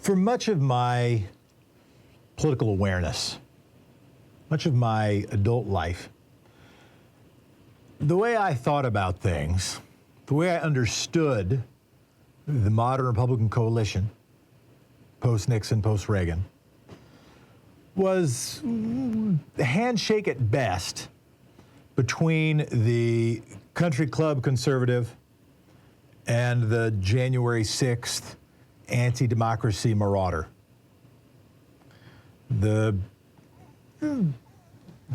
For much of my political awareness, much of my adult life, the way I thought about things, the way I understood the modern Republican coalition, post-Nixon, post-Reagan, was a handshake at best between the country club conservative and the January 6th anti-democracy marauder. The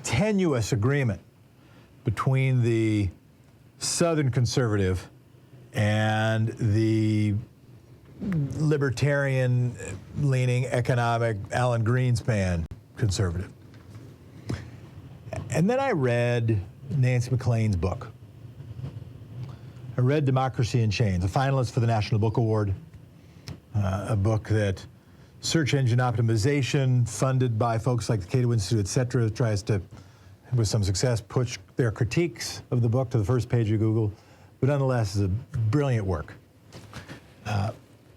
tenuous agreement between the Southern conservative and the libertarian-leaning economic Alan Greenspan conservative. And then I read Nancy MacLean's book. I read Democracy in Chains, a finalist for the National Book Award, a book that search engine optimization, funded by folks like the Cato Institute, et cetera, tries to, with some success, push their critiques of the book to the first page of Google, but nonetheless is a brilliant work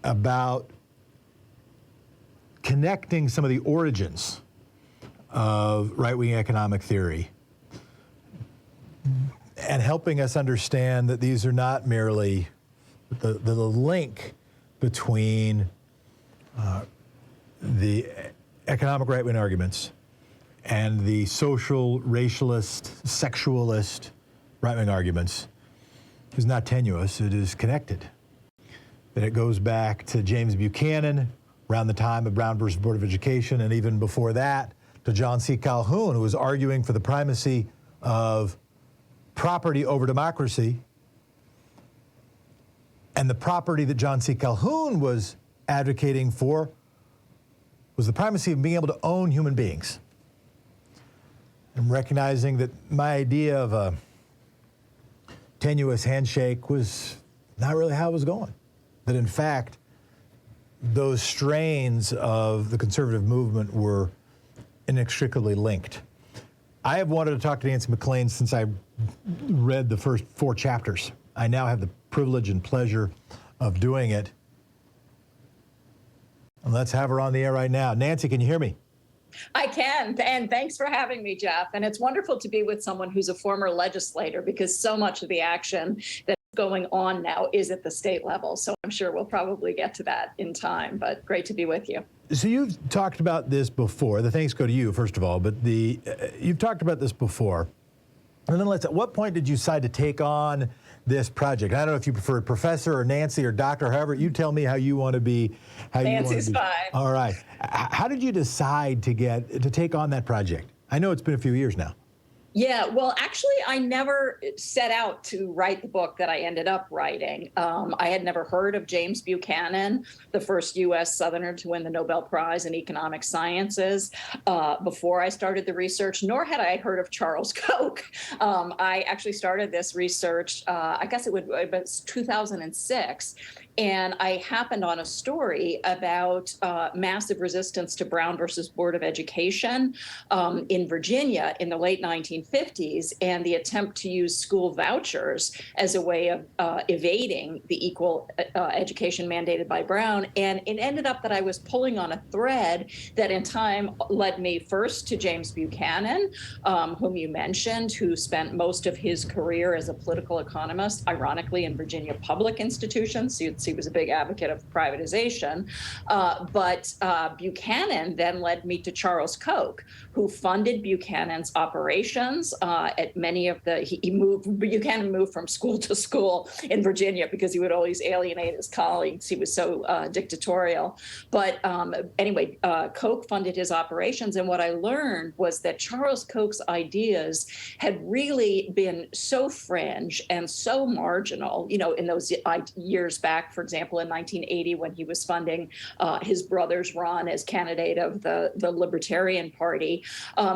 about connecting some of the origins of right-wing economic theory and helping us understand that these are not merely the link between the economic right-wing arguments and the social, racialist, sexualist right-wing arguments is not tenuous, it is connected. That it goes back to James Buchanan around the time of Brown versus Board of Education, and even before that to John C. Calhoun, who was arguing for the primacy of property over democracy. And the property that John C. Calhoun was advocating for was the primacy of being able to own human beings. And recognizing that my idea of a tenuous handshake was not really how it was going. That in fact, those strains of the conservative movement were inextricably linked. I have wanted to talk to Nancy MacLean since I read the first 4 chapters. I now have the privilege and pleasure of doing it. And let's have her on the air right now. Nancy, can you hear me? I can, and thanks for having me, Jeff. And it's wonderful to be with someone who's a former legislator, because so much of the action that's going on now is at the state level. So I'm sure we'll probably get to that in time, but great to be with you. So you've talked about this before. The thanks go to you, first of all, but you've talked about this before. And then at what point did you decide to take on this project? I don't know if you prefer professor or Nancy or doctor, however, you tell me how you want to be. Nancy's fine. All right. How did you decide to take on that project? I know it's been a few years now. Yeah, well, actually, I never set out to write the book that I ended up writing. I had never heard of James Buchanan, the first U.S. Southerner to win the Nobel Prize in Economic Sciences, before I started the research, nor had I heard of Charles Koch. I actually started this research, I guess it was 2006, and I happened on a story about massive resistance to Brown versus Board of Education in Virginia in the late 1950s, and the attempt to use school vouchers as a way of evading the equal education mandated by Brown. And it ended up that I was pulling on a thread that in time led me first to James Buchanan, whom you mentioned, who spent most of his career as a political economist, ironically, in Virginia public institutions. He was a big advocate of privatization. But Buchanan then led me to Charles Koch, who funded Buchanan's operations at many of the, Buchanan moved from school to school in Virginia because he would always alienate his colleagues. He was so dictatorial. But anyway, Koch funded his operations. And what I learned was that Charles Koch's ideas had really been so fringe and so marginal, in those years back, for example, in 1980, when he was funding his brother's run as candidate of the Libertarian Party.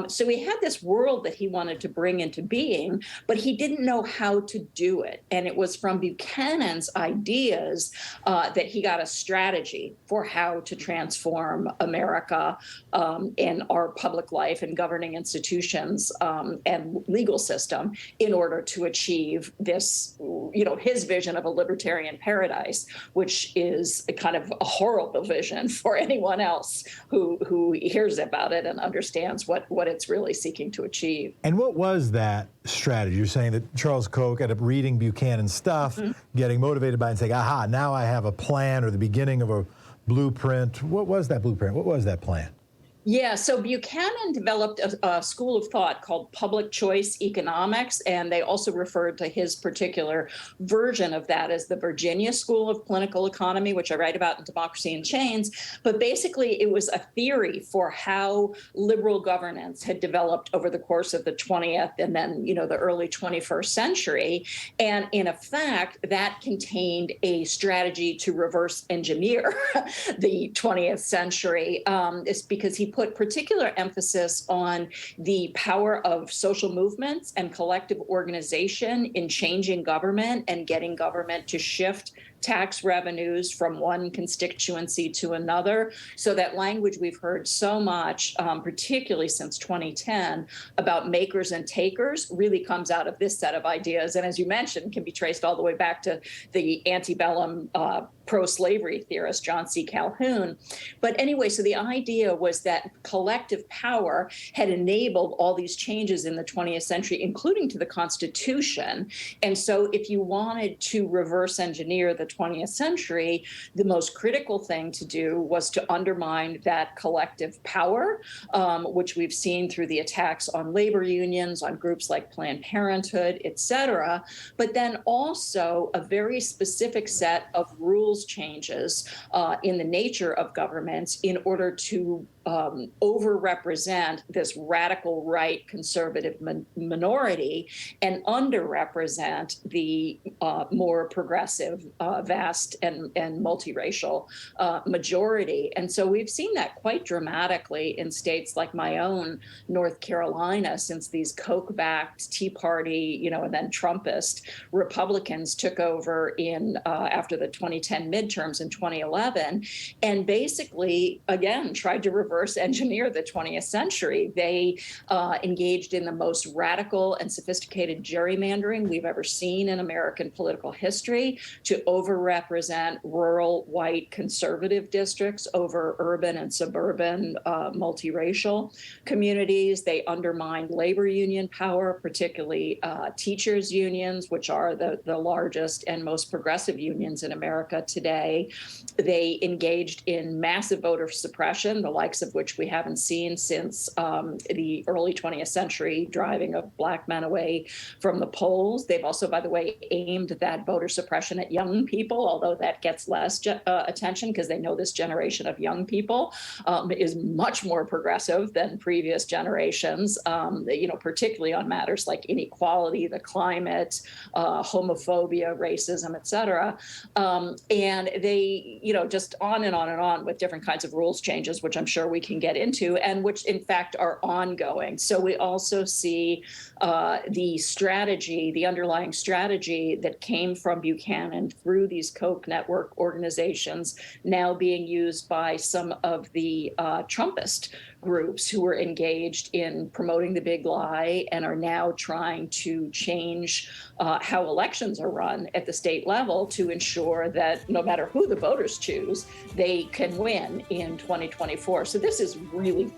So he had this world that he wanted to bring into being, but he didn't know how to do it. And it was from Buchanan's ideas that he got a strategy for how to transform America and our public life and governing institutions and legal system in order to achieve this, his vision of a libertarian paradise. which is a kind of a horrible vision for anyone else who hears about it and understands what it's really seeking to achieve. And what was that strategy? You're saying that Charles Koch ended up reading Buchanan's stuff, getting motivated by it and saying, aha, now I have a plan or the beginning of a blueprint. What was that blueprint? What was that plan? Yeah, so Buchanan developed a school of thought called public choice economics, and they also referred to his particular version of that as the Virginia School of Political Economy, which I write about in Democracy in Chains. But basically, it was a theory for how liberal governance had developed over the course of the 20th and then, the early 21st century. And in effect, that contained a strategy to reverse engineer the 20th century. It's because he put particular emphasis on the power of social movements and collective organization in changing government and getting government to shift tax revenues from one constituency to another. So that language we've heard so much, particularly since 2010, about makers and takers really comes out of this set of ideas. And as you mentioned, can be traced all the way back to the antebellum pro-slavery theorist, John C. Calhoun. But anyway, so the idea was that collective power had enabled all these changes in the 20th century, including to the Constitution. And so if you wanted to reverse engineer the 20th century, the most critical thing to do was to undermine that collective power, which we've seen through the attacks on labor unions, on groups like Planned Parenthood, et cetera, but then also a very specific set of rules changes in the nature of governments in order to overrepresent this radical right conservative minority and underrepresent the more progressive, vast and multiracial majority. And so we've seen that quite dramatically in states like my own North Carolina, since these Koch-backed Tea Party, and then Trumpist Republicans took over in after the 2010 midterms in 2011, and basically, again, tried to reverse engineer the 20th century. They engaged in the most radical and sophisticated gerrymandering we've ever seen in American political history to overrepresent rural white conservative districts over urban and suburban multiracial communities. They undermined labor union power, particularly teachers' unions, which are the largest and most progressive unions in America today. They engaged in massive voter suppression, the likes of which we haven't seen since the early 20th century, driving of Black men away from the polls. They've also, by the way, aimed that voter suppression at young people, although that gets less attention because they know this generation of young people is much more progressive than previous generations, particularly on matters like inequality, the climate, homophobia, racism, et cetera. And they, just on and on and on with different kinds of rules changes, which I'm sure we can get into, and which in fact are ongoing. So we also see the underlying strategy that came from Buchanan through these Koch network organizations now being used by some of the Trumpist groups who were engaged in promoting the big lie and are now trying to change how elections are run at the state level to ensure that no matter who the voters choose, they can win in 2024. So this is really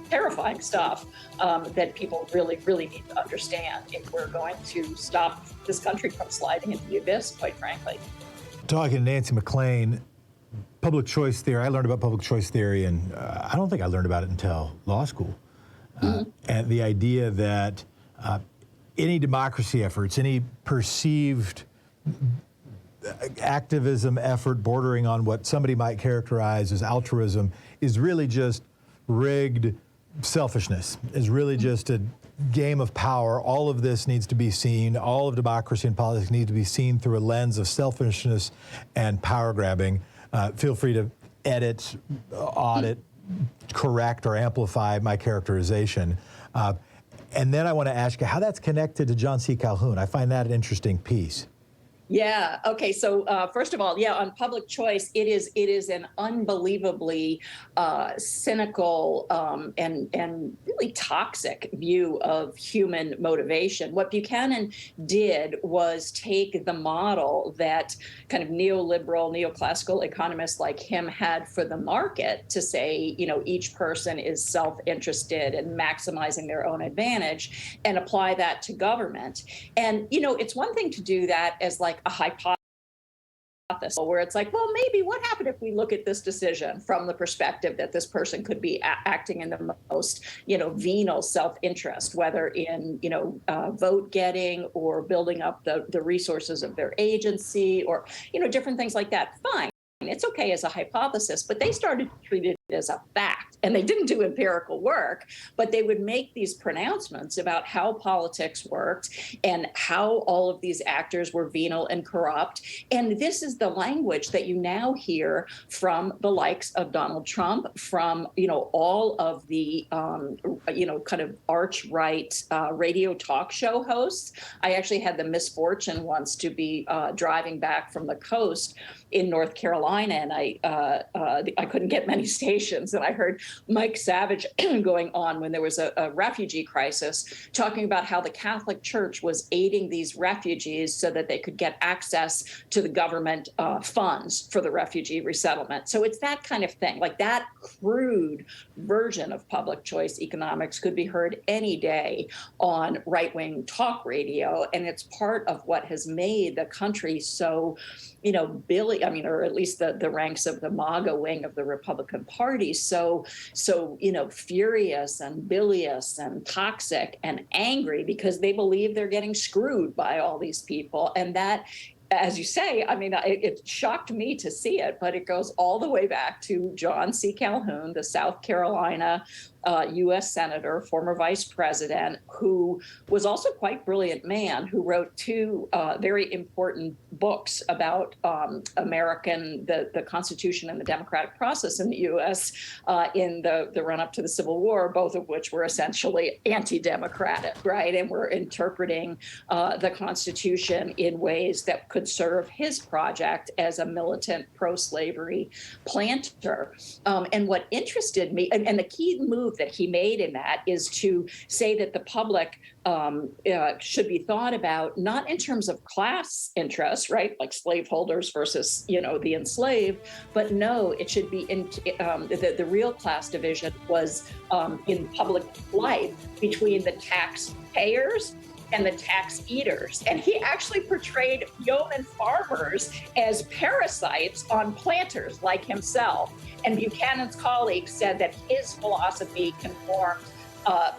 terrifying stuff that people really, really need to understand if we're going to stop this country from sliding into the abyss, quite frankly. Talking to Nancy MacLean, public choice theory. I learned about public choice theory, and I don't think I learned about it until law school. And the idea that any democracy efforts, any perceived activism effort bordering on what somebody might characterize as altruism is really just rigged selfishness, is really just a game of power. All of this needs to be seen, all of democracy and politics need to be seen through a lens of selfishness and power grabbing. Feel free to edit, audit, correct, or amplify my characterization. And then I want to ask you how that's connected to John C. Calhoun. I find that an interesting piece. Yeah. Okay. So first of all, yeah, on public choice, it is an unbelievably cynical and really toxic view of human motivation. What Buchanan did was take the model that kind of neoliberal, neoclassical economists like him had for the market to say, each person is self-interested and maximizing their own advantage, and apply that to government. And it's one thing to do that as like a hypothesis, where it's like, well, maybe what happened if we look at this decision from the perspective that this person could be acting in the most, venal self-interest, whether in, vote getting or building up the resources of their agency, or, different things like that. Fine. It's okay as a hypothesis, but they started to treat it as a fact. And they didn't do empirical work, but they would make these pronouncements about how politics worked and how all of these actors were venal and corrupt. And this is the language that you now hear from the likes of Donald Trump, from, all of the, kind of arch-right radio talk show hosts. I actually had the misfortune once to be driving back from the coast in North Carolina, and I couldn't get many stations, and I heard Mike Savage going on when there was a refugee crisis, talking about how the Catholic Church was aiding these refugees so that they could get access to the government funds for the refugee resettlement. So it's that kind of thing. Like, that crude version of public choice economics could be heard any day on right-wing talk radio, and it's part of what has made the country so, or at least the ranks of the MAGA wing of the Republican Party, so furious and bilious and toxic and angry because they believe they're getting screwed by all these people. And that, as you say, it shocked me to see it, but it goes all the way back to John C. Calhoun, the South Carolina U.S. Senator, former vice president, who was also quite brilliant man, who wrote two very important books about the Constitution and the democratic process in the U.S. In the run-up to the Civil War, both of which were essentially anti-democratic, right? And were interpreting the Constitution in ways that could serve his project as a militant pro-slavery planter. And what interested me, and the key move that he made in that, is to say that the public should be thought about not in terms of class interests, right, like slaveholders versus the enslaved, but no, it should be in the real class division was in public life between the taxpayers and the tax eaters. And he actually portrayed yeoman farmers as parasites on planters like himself. And Buchanan's colleagues said that his philosophy conformed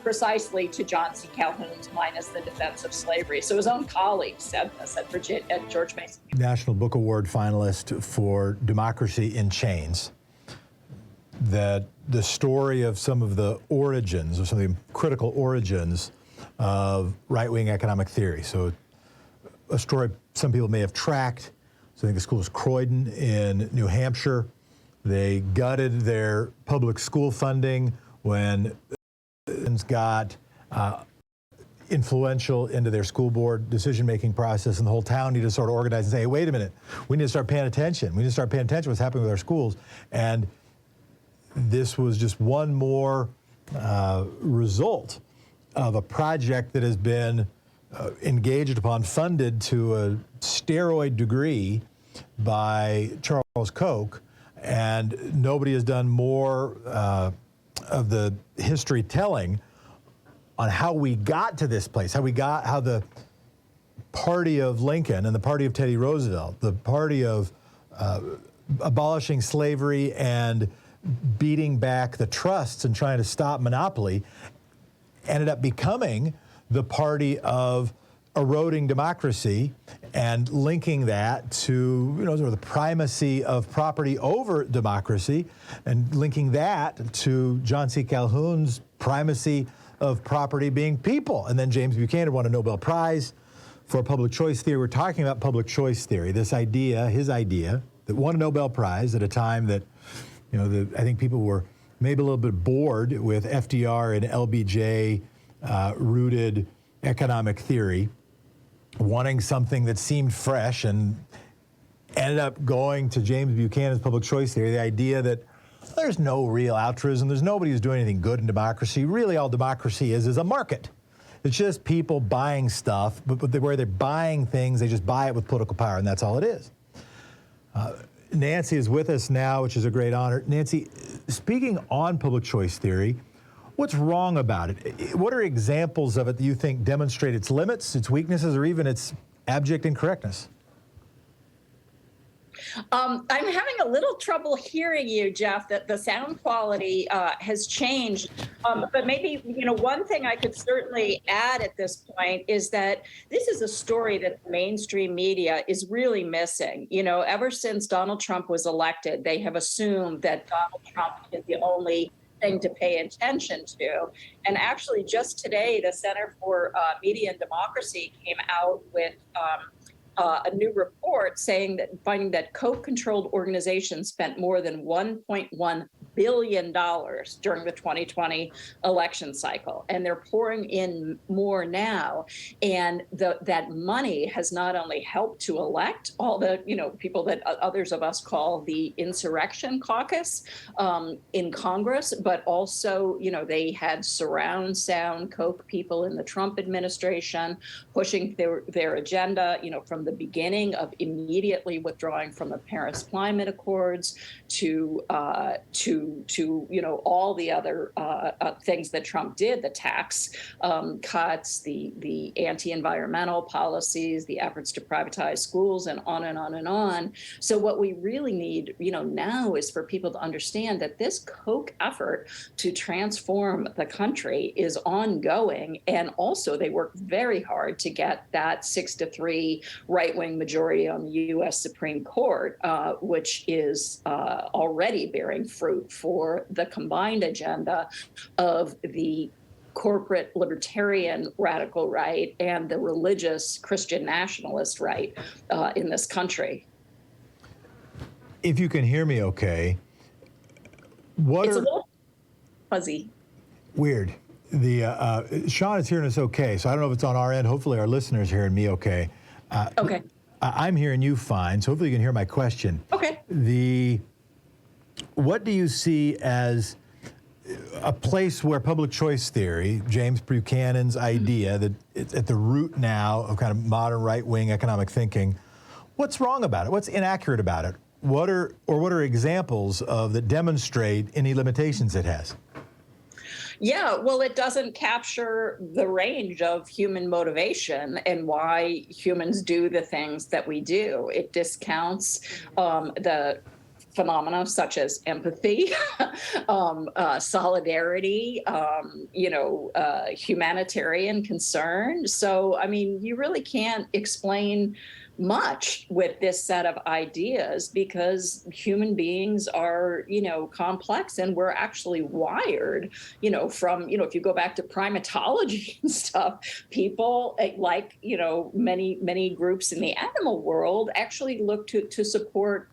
precisely to John C. Calhoun's, minus the defense of slavery. So his own colleagues said this at George Mason. National Book Award finalist for Democracy in Chains. That the story of some of the origins, or some of the critical origins of right-wing economic theory. So a story some people may have tracked. So I think the school is Croydon in New Hampshire. They gutted their public school funding when got influential into their school board decision-making process, and the whole town needed to sort of organize and say, hey, wait a minute, we need to start paying attention. We need to start paying attention to what's happening with our schools. And this was just one more result of a project that has been engaged upon, funded to a steroid degree by Charles Koch, and nobody has done more of the history telling on how we got to this place, how the party of Lincoln and the party of Teddy Roosevelt, the party of abolishing slavery and beating back the trusts and trying to stop monopoly, ended up becoming the party of eroding democracy and linking that to, sort of the primacy of property over democracy, and linking that to John C. Calhoun's primacy of property being people. And then James Buchanan won a Nobel Prize for public choice theory. We're talking about public choice theory, this idea, his idea, that won a Nobel Prize at a time that, I think people were maybe a little bit bored with FDR and LBJ rooted economic theory. wanting something that seemed fresh and ended up going to James Buchanan's public choice theory, the idea that there's no real altruism, there's nobody who's doing anything good in democracy. Really, all democracy is a market. It's just people buying stuff, but where they're buying things, they just buy it with political power, and that's all it is. Nancy is with us now, which is a great honor. Nancy, speaking on public choice theory, what's wrong about it? What are examples of it that you think demonstrate its limits, its weaknesses, or even its abject incorrectness? I'm having a little trouble hearing you, Jeff, that the sound quality has changed. But maybe, one thing I could certainly add at this point is that this is a story that the mainstream media is really missing. Ever since Donald Trump was elected, they have assumed that Donald Trump is the only thing to pay attention to. And actually, just today, the Center for Media and Democracy came out with a new report finding that Koch-controlled organizations spent more than $1.1 billion during the 2020 election cycle, and they're pouring in more now. And that money has not only helped to elect all the people that others of us call the insurrection caucus in Congress, but also they had surround sound Koch people in the Trump administration pushing their agenda from the beginning of immediately withdrawing from the Paris Climate Accords to all the other things that Trump did, the tax cuts, the anti-environmental policies, the efforts to privatize schools, and on and on and on. So what we really need, now is for people to understand that this Koch effort to transform the country is ongoing, and also they work very hard to get that 6-3 right-wing majority on the U.S. Supreme Court, which is already bearing fruit for the combined agenda of the corporate libertarian radical right and the religious Christian nationalist right in this country. If you can hear me okay, It's a little fuzzy. Weird. Sean is hearing us okay, so I don't know if it's on our end. Hopefully our listeners hearing me okay. Okay. I'm hearing you fine, so hopefully you can hear my question. Okay. What do you see as a place where public choice theory, James Buchanan's idea that it's at the root now of kind of modern right-wing economic thinking, what's wrong about it? What's inaccurate about it? What are examples of that demonstrate any limitations it has? Yeah, well, it doesn't capture the range of human motivation and why humans do the things that we do. It discounts the phenomena such as empathy, solidarity, humanitarian concern. So, I mean, you really can't explain much with this set of ideas because human beings are, complex, and we're actually wired, from, if you go back to primatology and stuff, people like, many groups in the animal world actually look to support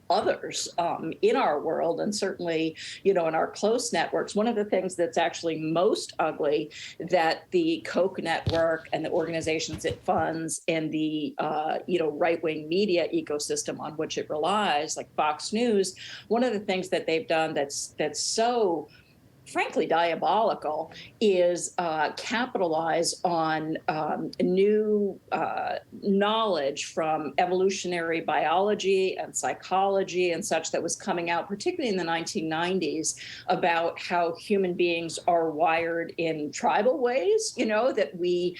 others in our world, and certainly, in our close networks. One of the things that's actually most ugly that the Koch network and the organizations it funds and the, right-wing media ecosystem on which it relies, like Fox News, one of the things that they've done that's so frankly diabolical is capitalize on new knowledge from evolutionary biology and psychology and such that was coming out, particularly in the 1990s, about how human beings are wired in tribal ways, that we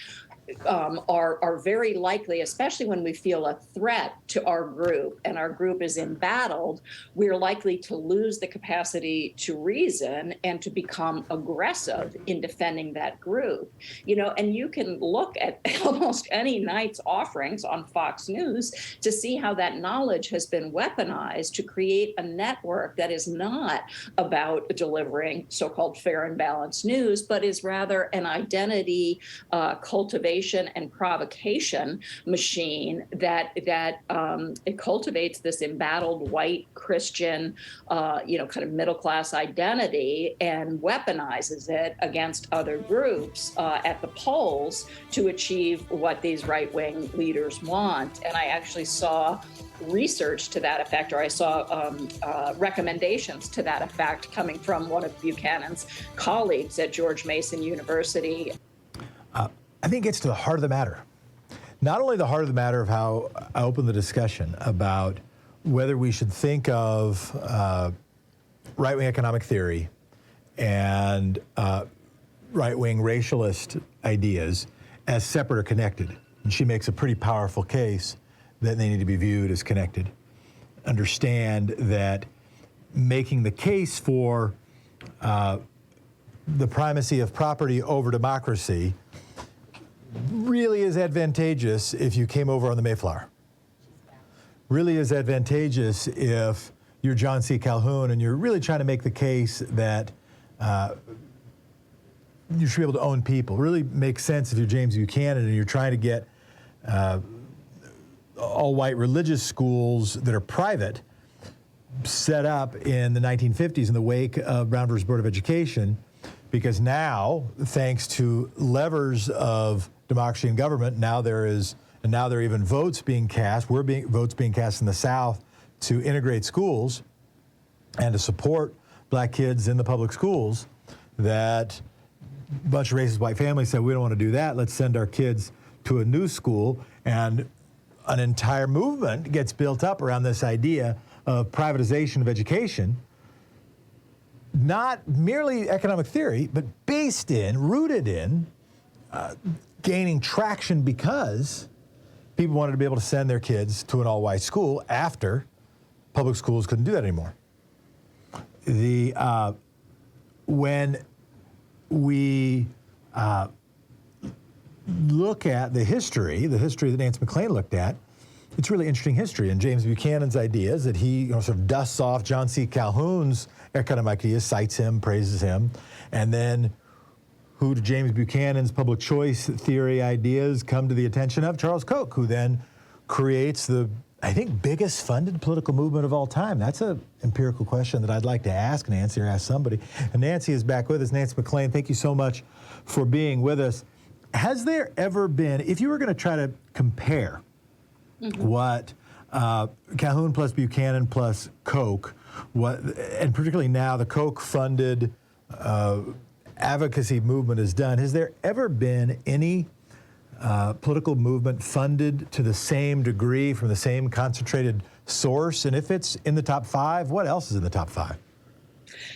are very likely, especially when we feel a threat to our group and our group is embattled, we're likely to lose the capacity to reason and to become aggressive in defending that group. And you can look at almost any night's offerings on Fox News to see how that knowledge has been weaponized to create a network that is not about delivering so-called fair and balanced news, but is rather an identity cultivation polarization and provocation machine that it cultivates this embattled white Christian, kind of middle class identity and weaponizes it against other groups at the polls to achieve what these right-wing leaders want. And I actually saw research to that effect, or I saw recommendations to that effect coming from one of Buchanan's colleagues at George Mason University. I think it gets to the heart of the matter. Not only the heart of the matter of how I opened the discussion about whether we should think of right-wing economic theory and right-wing racialist ideas as separate or connected. And she makes a pretty powerful case that they need to be viewed as connected. Understand that making the case for the primacy of property over democracy really is advantageous if you came over on the Mayflower. Really is advantageous if you're John C. Calhoun and you're really trying to make the case that you should be able to own people. Really makes sense if you're James Buchanan and you're trying to get all-white religious schools that are private set up in the 1950s in the wake of Brown versus Board of Education, because now, thanks to levers of democracy and government, now there are even votes being cast. Votes being cast in the South to integrate schools and to support black kids in the public schools. That a bunch of racist white families said, we don't want to do that. Let's send our kids to a new school. And an entire movement gets built up around this idea of privatization of education. Not merely economic theory, but rooted in gaining traction because people wanted to be able to send their kids to an all-white school after public schools couldn't do that anymore. When we look at the history that Nancy MacLean looked at, it's really interesting history. And James Buchanan's ideas that he sort of dusts off John C. Calhoun's economic ideas, cites him, praises him, and then who to James Buchanan's public choice theory ideas come to the attention of? Charles Koch, who then creates the, I think, biggest funded political movement of all time. That's an empirical question that I'd like to ask Nancy or ask somebody. And Nancy is back with us. Nancy MacLean, thank you so much for being with us. Has there ever been, if you were going to try to compare what Calhoun plus Buchanan plus Koch, and particularly now the Koch-funded advocacy movement has done, has there ever been any political movement funded to the same degree from the same concentrated source? And if it's in the top 5, what else is in the top 5?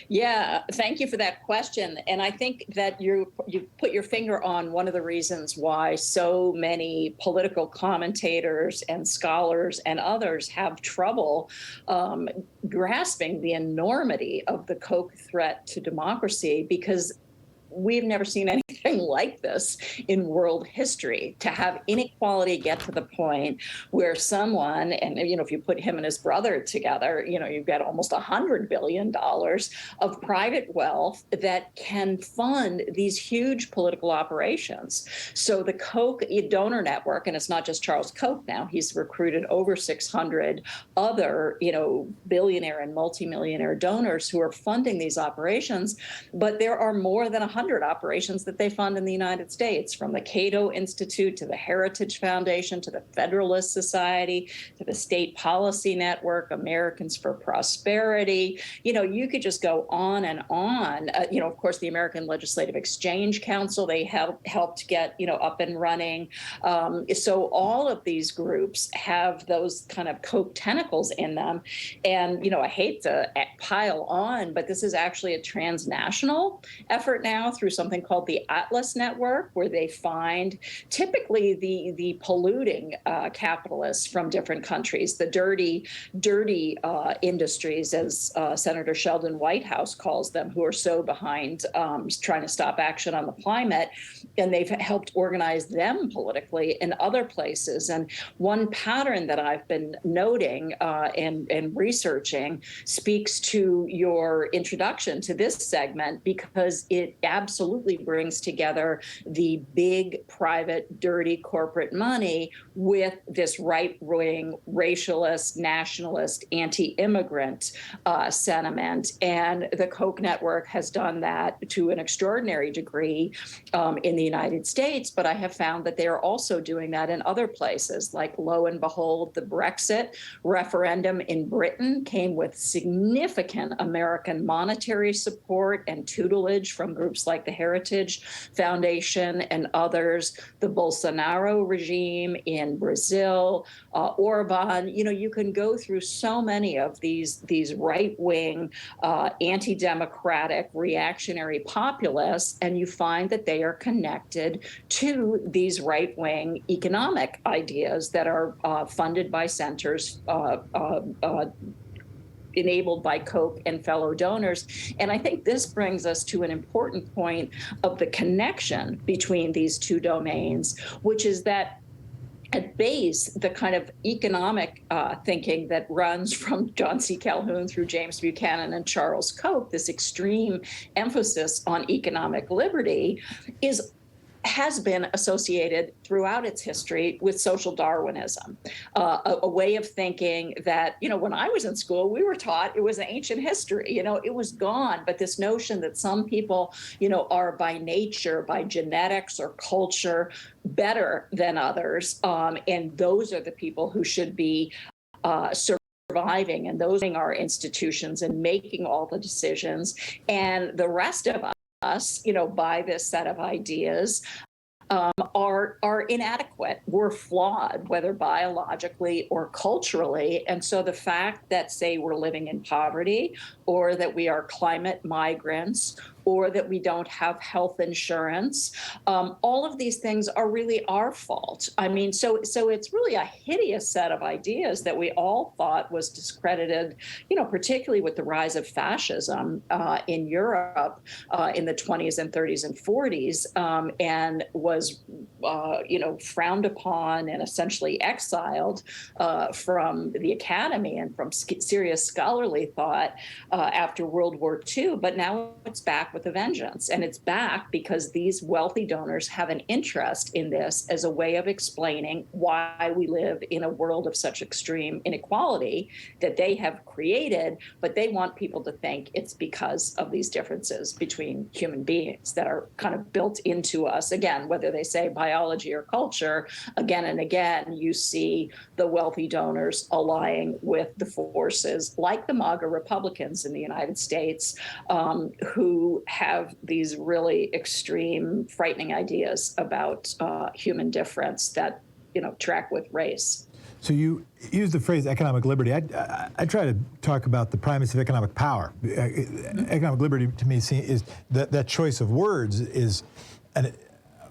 Yeah, thank you for that question. And I think that you put your finger on one of the reasons why so many political commentators and scholars and others have trouble grasping the enormity of the Koch threat to democracy, because we've never seen anything like this in world history, to have inequality get to the point where someone, and if you put him and his brother together, you've got almost $100 billion of private wealth that can fund these huge political operations. So the Koch donor network, and it's not just Charles Koch now, he's recruited over 600 other, billionaire and multimillionaire donors who are funding these operations. But there are more than 100 operations that they fund in the United States, from the Cato Institute to the Heritage Foundation to the Federalist Society to the State Policy Network, Americans for Prosperity. You could just go on and on. Of course, the American Legislative Exchange Council, they helped get, up and running. So all of these groups have those kind of Koch tentacles in them. And, I hate to pile on, but this is actually a transnational effort now through something called the Atlas Network, where they find typically the polluting capitalists from different countries, the dirty industries, as Senator Sheldon Whitehouse calls them, who are so behind trying to stop action on the climate. And they've helped organize them politically in other places. And one pattern that I've been noting and researching speaks to your introduction to this segment, because it absolutely brings together together the big, private, dirty corporate money with this right-wing, racialist, nationalist, anti-immigrant sentiment. And the Koch network has done that to an extraordinary degree in the United States, but I have found that they are also doing that in other places. Like, lo and behold, the Brexit referendum in Britain came with significant American monetary support and tutelage from groups like the Heritage Foundation and others. The Bolsonaro regime in Brazil, Orban, you can go through so many of these right-wing, anti-democratic, reactionary populists, and you find that they are connected to these right-wing economic ideas that are funded by centers enabled by Koch and fellow donors. And I think this brings us to an important point of the connection between these two domains, which is that at base, the kind of economic thinking that runs from John C. Calhoun through James Buchanan and Charles Koch, this extreme emphasis on economic liberty, has been associated throughout its history with social Darwinism, a way of thinking that, when I was in school, we were taught it was ancient history, it was gone. But this notion that some people, are by nature, by genetics or culture, better than others, and those are the people who should be surviving, and those are our institutions and making all the decisions, and the rest of us, by this set of ideas, are inadequate. We're flawed, whether biologically or culturally. And so the fact that, say, we're living in poverty, or that we are climate migrants, or that we don't have health insurance, all of these things are really our fault. I mean, so it's really a hideous set of ideas that we all thought was discredited, particularly with the rise of fascism in Europe in the 20s and 30s and 40s, and was, frowned upon and essentially exiled from the academy and from serious scholarly thought after World War II. But now it's back with a vengeance. And it's back because these wealthy donors have an interest in this as a way of explaining why we live in a world of such extreme inequality that they have created. But they want people to think it's because of these differences between human beings that are kind of built into us. Again, whether they say biology or culture, again and again, you see the wealthy donors allying with the forces like the MAGA Republicans in the United States, who have these really extreme, frightening ideas about human difference that, track with race. So you use the phrase economic liberty. I try to talk about the primacy of economic power. Economic liberty, to me, is that choice of words is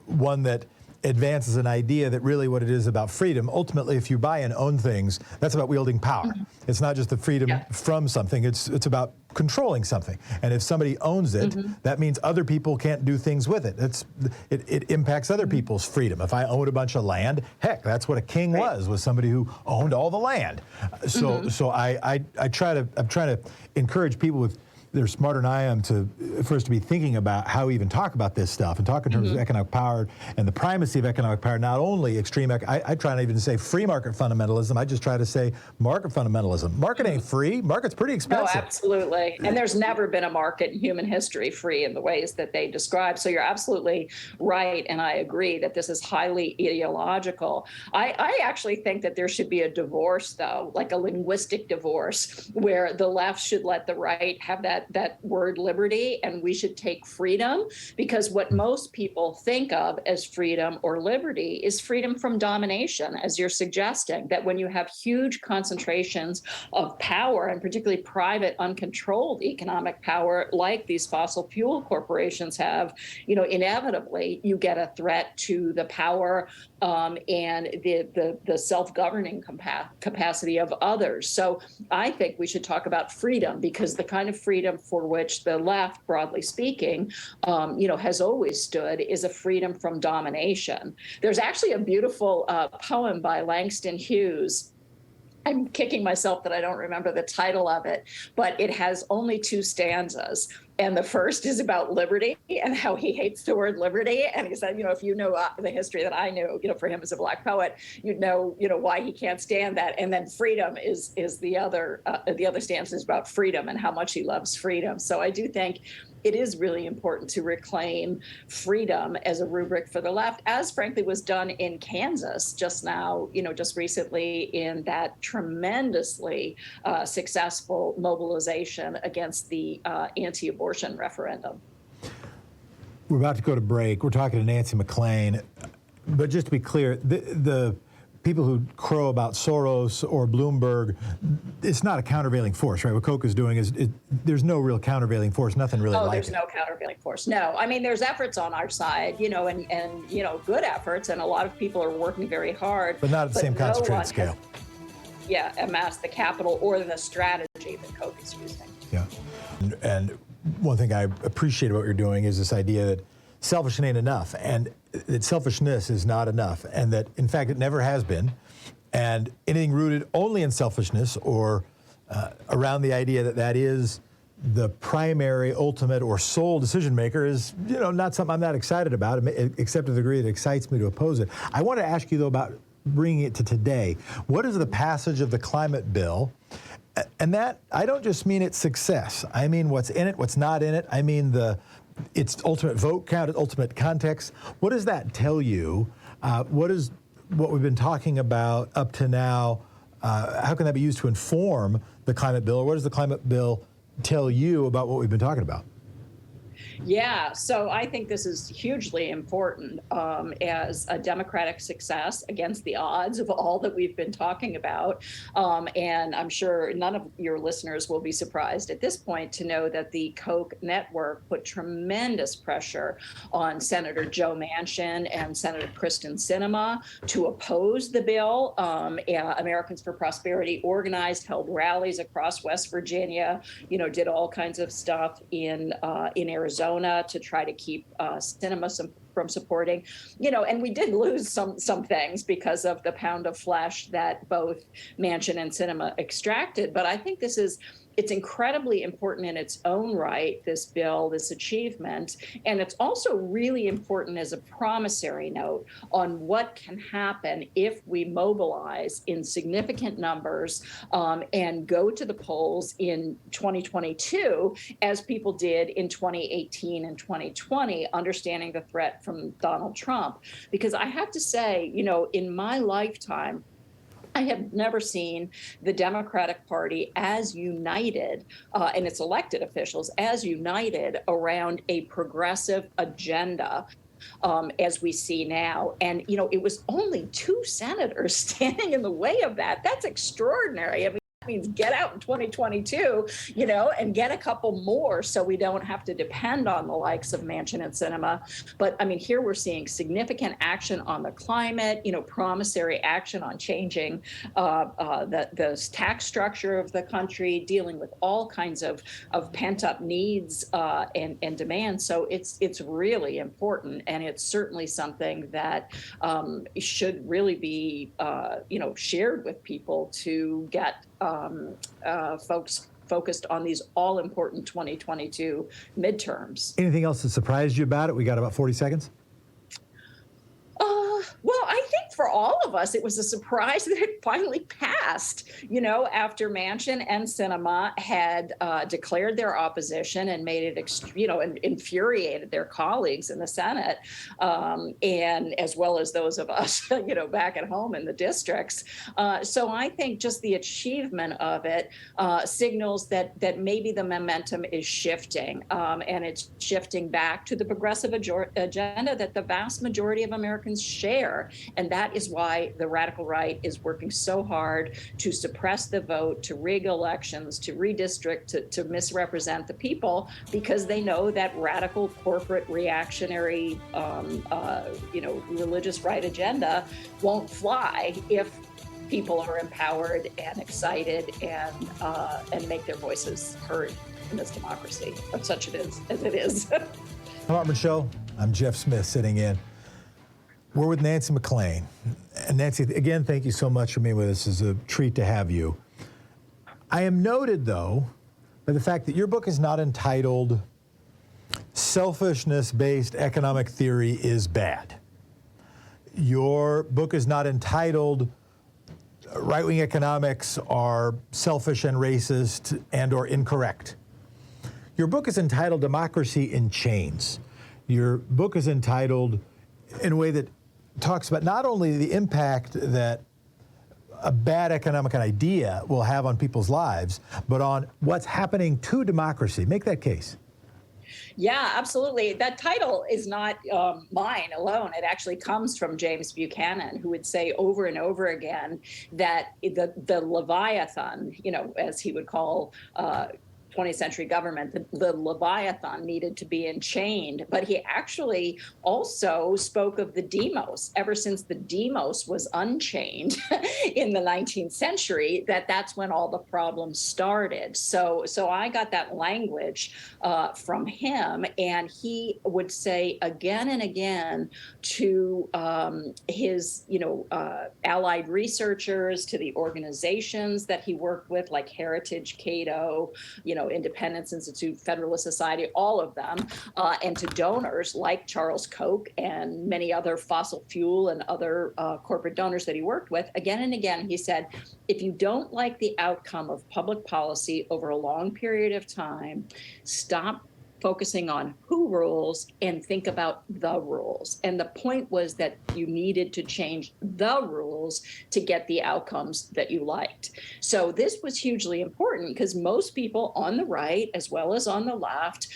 one that advances an idea that really what it is about freedom. Ultimately, if you buy and own things, that's about wielding power. It's not just the freedom from something, it's about controlling something. And if somebody owns it, that means other people can't do things with it. It impacts other people's freedom. If I owned a bunch of land, heck, that's what a king was somebody who owned all the land. So I'm trying to encourage people with, they're smarter than I am for us to be thinking about how we even talk about this stuff and talk in terms of economic power and the primacy of economic power, not only extreme, I try not even to say free market fundamentalism, I just try to say market fundamentalism. Market ain't free, market's pretty expensive. No, absolutely. And there's never been a market in human history free in the ways that they describe. So you're absolutely right. And I agree that this is highly ideological. I actually think that there should be a divorce, though, like a linguistic divorce, where the left should let the right have that word liberty, and we should take freedom, because what most people think of as freedom or liberty is freedom from domination, as you're suggesting, that when you have huge concentrations of power, and particularly private, uncontrolled economic power, like these fossil fuel corporations have, inevitably you get a threat to the power and the self-governing capacity of others. So I think we should talk about freedom, because the kind of freedom for which the left, broadly speaking, has always stood is a freedom from domination. There's actually a beautiful poem by Langston Hughes I'm kicking myself that I don't remember the title of it, but it has only 2 stanzas. And the first is about liberty and how he hates the word liberty. And he said, if you know the history that I knew, for him as a Black poet, you'd know, why he can't stand that. And then freedom is the other stanza is about freedom and how much he loves freedom. So I do think it is really important to reclaim freedom as a rubric for the left, as frankly was done in Kansas just now, just recently in that tremendously successful mobilization against the anti-abortion referendum. We're about to go to break. We're talking to Nancy MacLean. But just to be clear, the people who crow about Soros or Bloomberg, it's not a countervailing force, right? What Koch is doing is, there's no real countervailing force, nothing really like it. There's no countervailing force. No, I mean, there's efforts on our side, and good efforts, and a lot of people are working very hard. But not at the same concentrated scale. Amassed the capital or the strategy that Koch is using. Yeah. And one thing I appreciate about what you're doing is this idea that selfish ain't enough, and that selfishness is not enough, and that, in fact, it never has been. And anything rooted only in selfishness or around the idea that that is the primary, ultimate, or sole decision maker is, not something I'm that excited about, except to the degree that excites me to oppose it. I want to ask you, though, about bringing it to today. What is the passage of the climate bill? And that, I don't just mean its success. I mean what's in it, what's not in it. I mean its ultimate vote count, its ultimate context. What does that tell you? What is what we've been talking about up to now? How can that be used to inform the climate bill? Or what does the climate bill tell you about what we've been talking about? Yeah, so I think this is hugely important as a democratic success against the odds of all that we've been talking about. And I'm sure none of your listeners will be surprised at this point to know that the Koch network put tremendous pressure on Senator Joe Manchin and Senator Kyrsten Sinema to oppose the bill. Americans for Prosperity organized, held rallies across West Virginia, did all kinds of stuff in Arizona to try to keep Sinema from supporting, and we did lose some things because of the pound of flesh that both Manchin and Sinema extracted. But I think it's incredibly important in its own right, this bill, this achievement. And it's also really important as a promissory note on what can happen if we mobilize in significant numbers and go to the polls in 2022, as people did in 2018 and 2020, understanding the threat from Donald Trump. Because I have to say, in my lifetime, I have never seen the Democratic Party as united, and its elected officials as united around a progressive agenda as we see now. And, it was only 2 senators standing in the way of that. That's extraordinary. I mean, means get out in 2022, and get a couple more so we don't have to depend on the likes of Manchin and Sinema. But I mean, here we're seeing significant action on the climate, promissory action on changing the tax structure of the country, dealing with all kinds of pent up needs and demands. So it's really important. And it's certainly something that should really be, shared with people to get folks focused on these all-important 2022 midterms. Anything else that surprised you about it? We got about 40 seconds. Well, I think for all of us, it was a surprise that it finally passed, after Manchin and Sinema had declared their opposition and made it, and infuriated their colleagues in the Senate, and as well as those of us, back at home in the districts. So I think just the achievement of it signals that maybe the momentum is shifting, and it's shifting back to the progressive agenda that the vast majority of Americans share. And that is why the radical right is working so hard to suppress the vote, to rig elections, to redistrict, to misrepresent the people, because they know that radical corporate reactionary, religious right agenda won't fly if people are empowered and excited and make their voices heard in this democracy, such it is as it is. Thom Hartmann Show. I'm Jeff Smith sitting in. We're with Nancy MacLean, And Nancy, again, thank you so much for being with us. It's a treat to have you. I am noted, though, by the fact that your book is not entitled Selfishness-Based Economic Theory is Bad. Your book is not entitled Right-Wing Economics Are Selfish and Racist and or Incorrect. Your book is entitled Democracy in Chains. Your book is entitled in a way that talks about not only the impact that a bad economic idea will have on people's lives, but on what's happening to democracy. Make that case. Yeah, absolutely. That title is not mine alone. It actually comes from James Buchanan, who would say over and over again that the Leviathan, as he would call 20th century government, the Leviathan needed to be enchained. But he actually also spoke of the demos, ever since the demos was unchained in the 19th century, that's when all the problems started. So I got that language from him, and he would say again and again to his, allied researchers, to the organizations that he worked with, like Heritage, Cato, Independence Institute, Federalist Society, all of them, and to donors like Charles Koch and many other fossil fuel and other corporate donors that he worked with. Again and again, he said, if you don't like the outcome of public policy over a long period of time, stop focusing on who rules and think about the rules. And the point was that you needed to change the rules to get the outcomes that you liked. So this was hugely important because most people on the right, as well as on the left,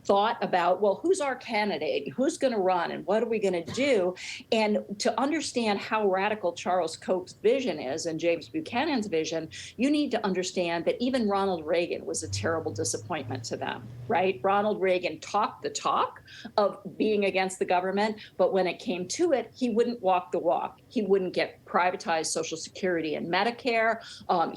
thought about, well, who's our candidate? Who's going to run? And what are we going to do? And to understand how radical Charles Koch's vision is and James Buchanan's vision, you need to understand that even Ronald Reagan was a terrible disappointment to them, right? Ronald Reagan talked the talk of being against the government, but when it came to it, he wouldn't walk the walk. He wouldn't get privatized Social Security and Medicare.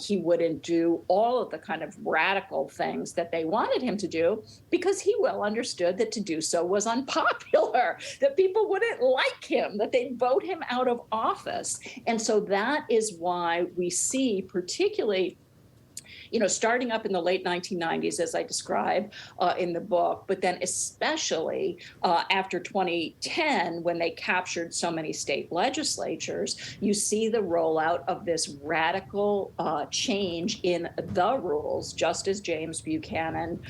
He wouldn't do all of the kind of radical things that they wanted him to do because he well understood that to do so was unpopular, that people wouldn't like him, that they'd vote him out of office. And so that is why we see, particularly starting up in the late 1990s, as I describe in the book, but then especially after 2010, when they captured so many state legislatures, you see the rollout of this radical change in the rules, just as James Buchanan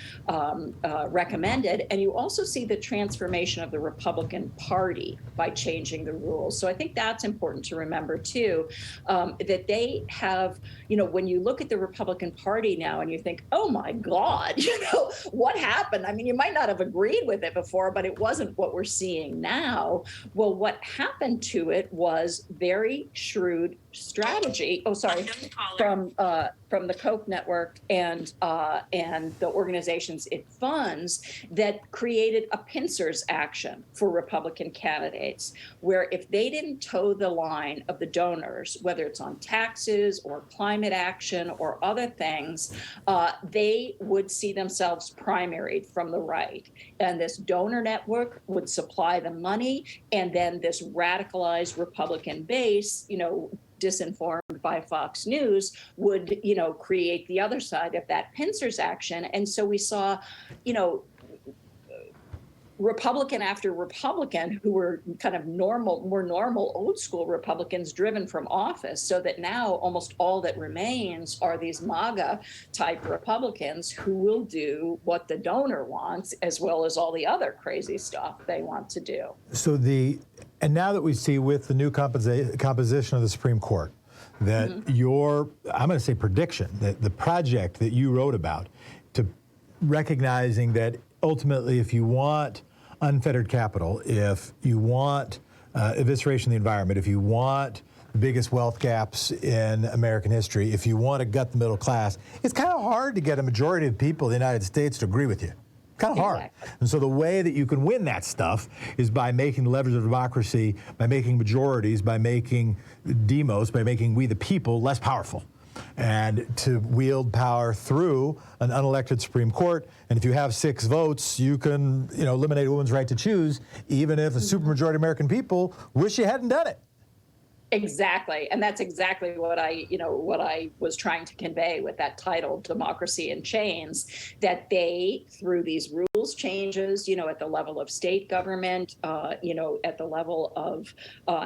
recommended. And you also see the transformation of the Republican Party by changing the rules. So I think that's important to remember, too, that they have, when you look at the Republican Party now and you think, oh my God, what happened? I mean, you might not have agreed with it before, but it wasn't what we're seeing now. Well, what happened to it was very shrewd strategy. Oh, sorry, from the Koch network and the organizations it funds that created a pincers action for Republican candidates, where if they didn't toe the line of the donors, whether it's on taxes or climate action or other things, they would see themselves primaried from the right. And this donor network would supply the money, and then this radicalized Republican base, disinformed by Fox News, would, create the other side of that pincers action. And so we saw, Republican after Republican who were kind of more normal, old school Republicans driven from office, so that now almost all that remains are these MAGA type Republicans who will do what the donor wants, as well as all the other crazy stuff they want to do. So and now that we see with the new composition of the Supreme Court, that your, I'm going to say prediction, that the project that you wrote about, to recognizing that ultimately if you want unfettered capital, if you want evisceration of the environment, if you want the biggest wealth gaps in American history, if you want to gut the middle class, it's kind of hard to get a majority of people in the United States to agree with you. Kind of hard. And so the way that you can win that stuff is by making the levers of democracy, by making majorities, by making demos, by making we the people less powerful, and to wield power through an unelected Supreme Court. And if you have 6 votes, you can, eliminate a woman's right to choose, even if a supermajority of American people wish you hadn't done it. Exactly. And that's exactly what I was trying to convey with that title, Democracy in Chains, that they, through these rules changes, at the level of state government, at the level of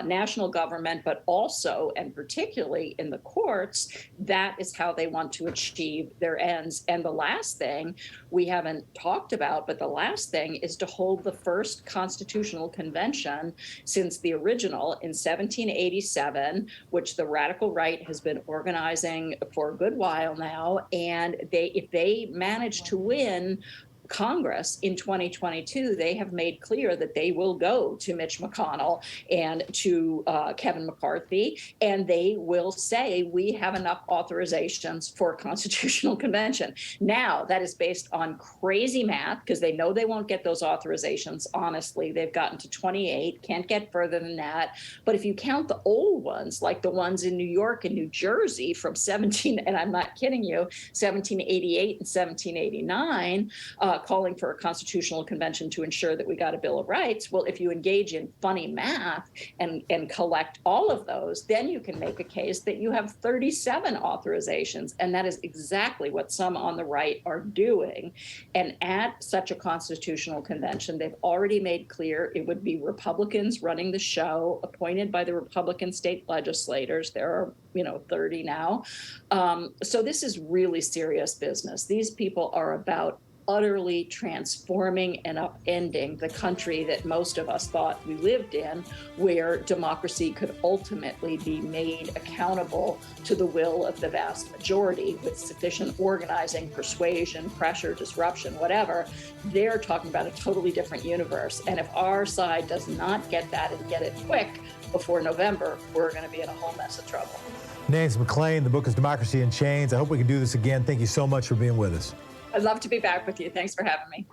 national government, but also and particularly in the courts, that is how they want to achieve their ends. And the last thing we haven't talked about, but the last thing is to hold the first constitutional convention since the original in 1787, which the radical right has been organizing for a good while now. And if they manage to win Congress in 2022, they have made clear that they will go to Mitch McConnell and to Kevin McCarthy, and they will say, we have enough authorizations for a constitutional convention. Now, that is based on crazy math, because they know they won't get those authorizations. Honestly, they've gotten to 28, can't get further than that. But if you count the old ones, like the ones in New York and New Jersey from and I'm not kidding you, 1788 and 1789, calling for a constitutional convention to ensure that we got a Bill of Rights. Well, if you engage in funny math and collect all of those, then you can make a case that you have 37 authorizations. And that is exactly what some on the right are doing. And at such a constitutional convention, they've already made clear it would be Republicans running the show, appointed by the Republican state legislators. There are 30 now. So this is really serious business. These people are about utterly transforming and upending the country that most of us thought we lived in, where democracy could ultimately be made accountable to the will of the vast majority with sufficient organizing, persuasion, pressure, disruption, whatever. They're talking about a totally different universe. And if our side does not get that and get it quick before November, we're going to be in a whole mess of trouble. Nancy MacLean, the book is Democracy in Chains. I hope we can do this again. Thank you so much for being with us. I'd love to be back with you. Thanks for having me.